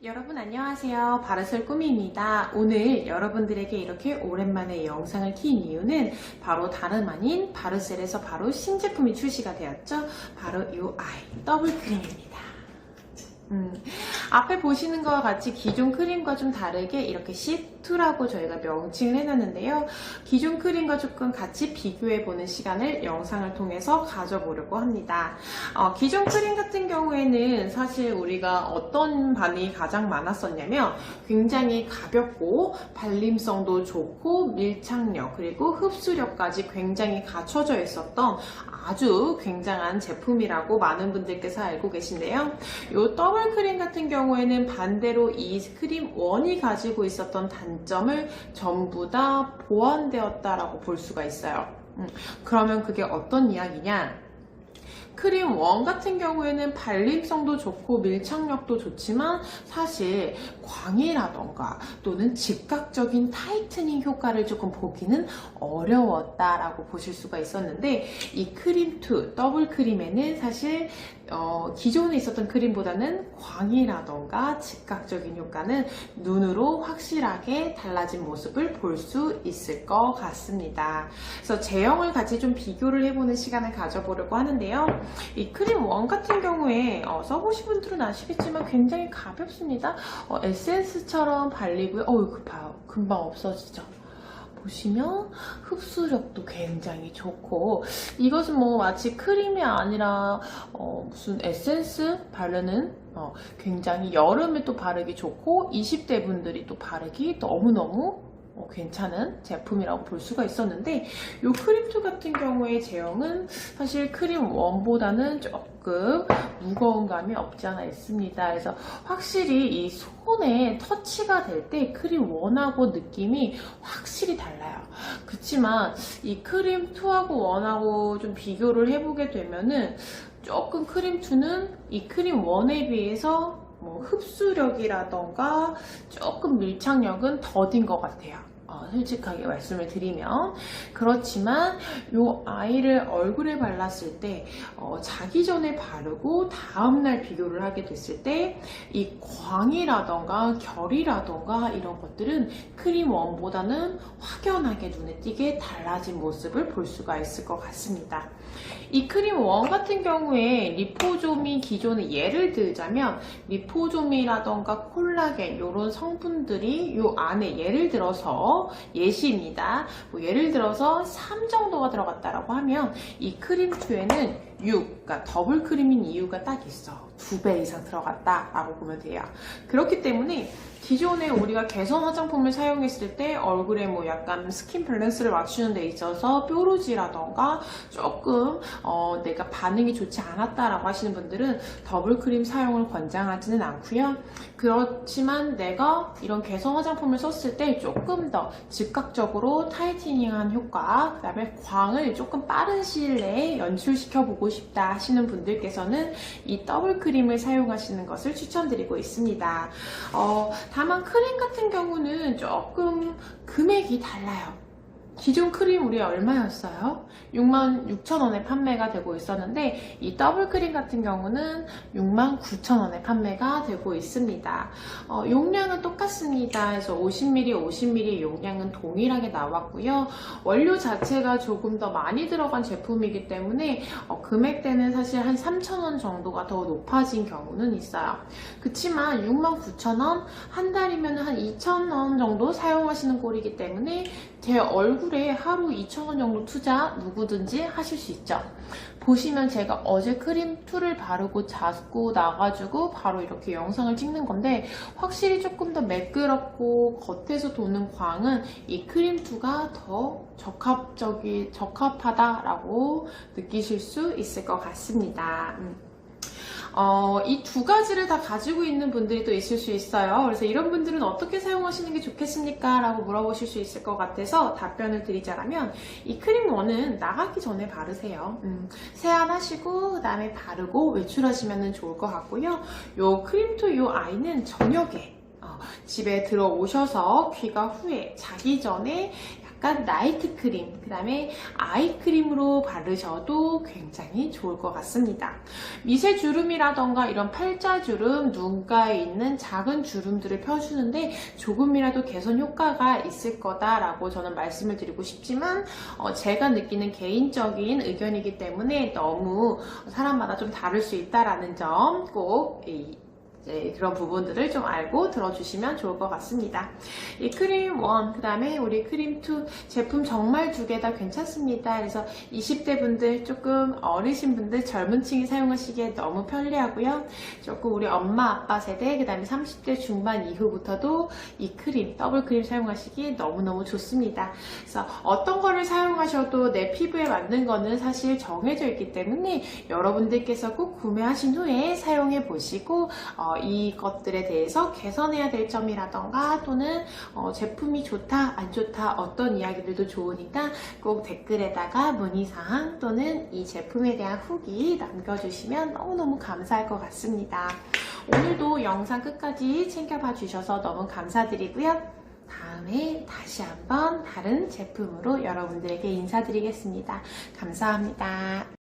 여러분 안녕하세요. 바르셀 꾸미입니다. 오늘 여러분들에게 이렇게 오랜만에 영상을 킨 이유는 바로 다름 아닌 바르셀에서 바로 신제품이 출시가 되었죠. 바로 이 아이 더블 크림입니다. 앞에 보시는 것과 같이 기존 크림과 좀 다르게 이렇게 C2라고 저희가 명칭을 해놨는데요. 기존 크림과 조금 같이 비교해보는 시간을 영상을 통해서 가져보려고 합니다. 기존 크림 같은 경우에는 사실 우리가 어떤 반응이 가장 많았었냐면 굉장히 가볍고 발림성도 좋고 밀착력 그리고 흡수력까지 굉장히 갖춰져 있었던 아주 굉장한 제품이라고 많은 분들께서 알고 계신데요. 이 더블 크림 같은 경우에는 반대로 이 크림 1이 가지고 있었던 단점을 전부 다 보완되었다라고 볼 수가 있어요. 그러면 그게 어떤 이야기냐? 크림 1 같은 경우에는 발림성도 좋고 밀착력도 좋지만 사실 광이라던가 또는 즉각적인 타이트닝 효과를 조금 보기는 어려웠다라고 보실 수가 있었는데 이 크림 2 더블 크림에는 사실 기존에 있었던 크림보다는 광이라던가 즉각적인 효과는 눈으로 확실하게 달라진 모습을 볼 수 있을 것 같습니다. 그래서 제형을 같이 좀 비교를 해보는 시간을 가져보려고 하는데요. 이 크림 1 같은 경우에 써보신 분들은 아시겠지만 굉장히 가볍습니다. 에센스처럼 발리고요. 봐요. 금방 없어지죠. 보시면 흡수력도 굉장히 좋고 이것은 뭐 마치 크림이 아니라 무슨 에센스 바르는 굉장히 여름에 또 바르기 좋고 20대 분들이 또 바르기 너무너무 괜찮은 제품이라고 볼 수가 있었는데 이 크림2 같은 경우의 제형은 사실 크림 1보다는 조금 무거운 감이 없지 않아 있습니다. 그래서 확실히 이 손에 터치가 될 때 크림 1하고 느낌이 확실히 달라요. 그렇지만 이 크림 2하고 1하고 좀 비교를 해보게 되면은 조금 크림 2는 이 크림 1에 비해서 흡수력이라던가 조금 밀착력은 더딘 것 같아요. 솔직하게 말씀을 드리면 그렇지만 이 아이를 얼굴에 발랐을 때 자기 전에 바르고 다음날 비교를 하게 됐을 때 이 광이라던가 결이라던가 이런 것들은 크림 1보다는 확연하게 눈에 띄게 달라진 모습을 볼 수가 있을 것 같습니다. 이 크림 1 같은 경우에 리포조미 기존에 예를 들자면 리포조미라던가 콜라겐 이런 성분들이 이 안에 예를 들어서 예시입니다. 예를 들어서 3 정도가 들어갔다라고 하면 이 크림 2에는 6, 그러니까 더블 크림인 이유가 딱 있어. 2배 이상 들어갔다라고 보면 돼요. 그렇기 때문에 기존에 우리가 개선 화장품을 사용했을 때 얼굴에 약간 스킨 밸런스를 맞추는 데 있어서 뾰루지라던가 조금 내가 반응이 좋지 않았다라고 하시는 분들은 더블 크림 사용을 권장하지는 않고요. 그렇지만 내가 이런 개선 화장품을 썼을 때 조금 더 즉각적으로 타이트닝한 효과, 그 다음에 광을 조금 빠른 시일 내에 연출시켜보고 싶다 하시는 분들께서는 이 더블 크림을 사용하시는 것을 추천드리고 있습니다. 다만 크림 같은 경우는 조금 금액이 달라요. 기존 크림 우리 얼마였어요? 66,000원에 판매가 되고 있었는데 이 더블 크림 같은 경우는 69,000원에 판매가 되고 있습니다. 용량은 똑같습니다. 그래서 50ml, 50ml 용량은 동일하게 나왔고요. 원료 자체가 조금 더 많이 들어간 제품이기 때문에 금액대는 사실 한 3,000원 정도가 더 높아진 경우는 있어요. 그치만 69,000원, 한 달이면 한 2,000원 정도 사용하시는 꼴이기 때문에 제 얼굴에 하루 2,000원 정도 투자 누구든지 하실 수 있죠. 보시면 제가 어제 크림2를 바르고 자고 나가지고 바로 이렇게 영상을 찍는 건데 확실히 조금 더 매끄럽고 겉에서 도는 광은 이 크림2가 더 적합하다라고 느끼실 수 있을 것 같습니다. 이 두 가지를 다 가지고 있는 분들이 또 있을 수 있어요. 그래서 이런 분들은 어떻게 사용하시는 게 좋겠습니까? 라고 물어보실 수 있을 것 같아서 답변을 드리자면 이 크림 1은 나가기 전에 바르세요. 세안하시고 그 다음에 바르고 외출하시면 좋을 것 같고요. 요 크림2 요 아이는 저녁에 집에 들어오셔서 귀가 후에 자기 전에 약간 나이트 크림, 그 다음에 아이 크림으로 바르셔도 굉장히 좋을 것 같습니다. 미세 주름이라던가 이런 팔자 주름, 눈가에 있는 작은 주름들을 펴주는데 조금이라도 개선 효과가 있을 거다라고 저는 말씀을 드리고 싶지만 제가 느끼는 개인적인 의견이기 때문에 너무 사람마다 좀 다를 수 있다라는 점 꼭 그런 부분들을 좀 알고 들어주시면 좋을 것 같습니다. 이 크림 1, 그 다음에 우리 크림 2 제품 정말 두 개 다 괜찮습니다. 그래서 20대 분들, 조금 어리신 분들, 젊은 층이 사용하시기에 너무 편리하고요. 조금 우리 엄마, 아빠 세대, 그 다음에 30대 중반 이후부터도 이 크림, 더블 크림 사용하시기 너무너무 좋습니다. 그래서 어떤 거를 사용하셔도 내 피부에 맞는 거는 사실 정해져 있기 때문에 여러분들께서 꼭 구매하신 후에 사용해 보시고 이것들에 대해서 개선해야 될 점이라던가 또는 제품이 좋다 안 좋다 어떤 이야기들도 좋으니까 꼭 댓글에다가 문의사항 또는 이 제품에 대한 후기 남겨주시면 너무너무 감사할 것 같습니다. 오늘도 영상 끝까지 챙겨봐 주셔서 너무 감사드리고요. 다음에 다시 한번 다른 제품으로 여러분들에게 인사드리겠습니다. 감사합니다.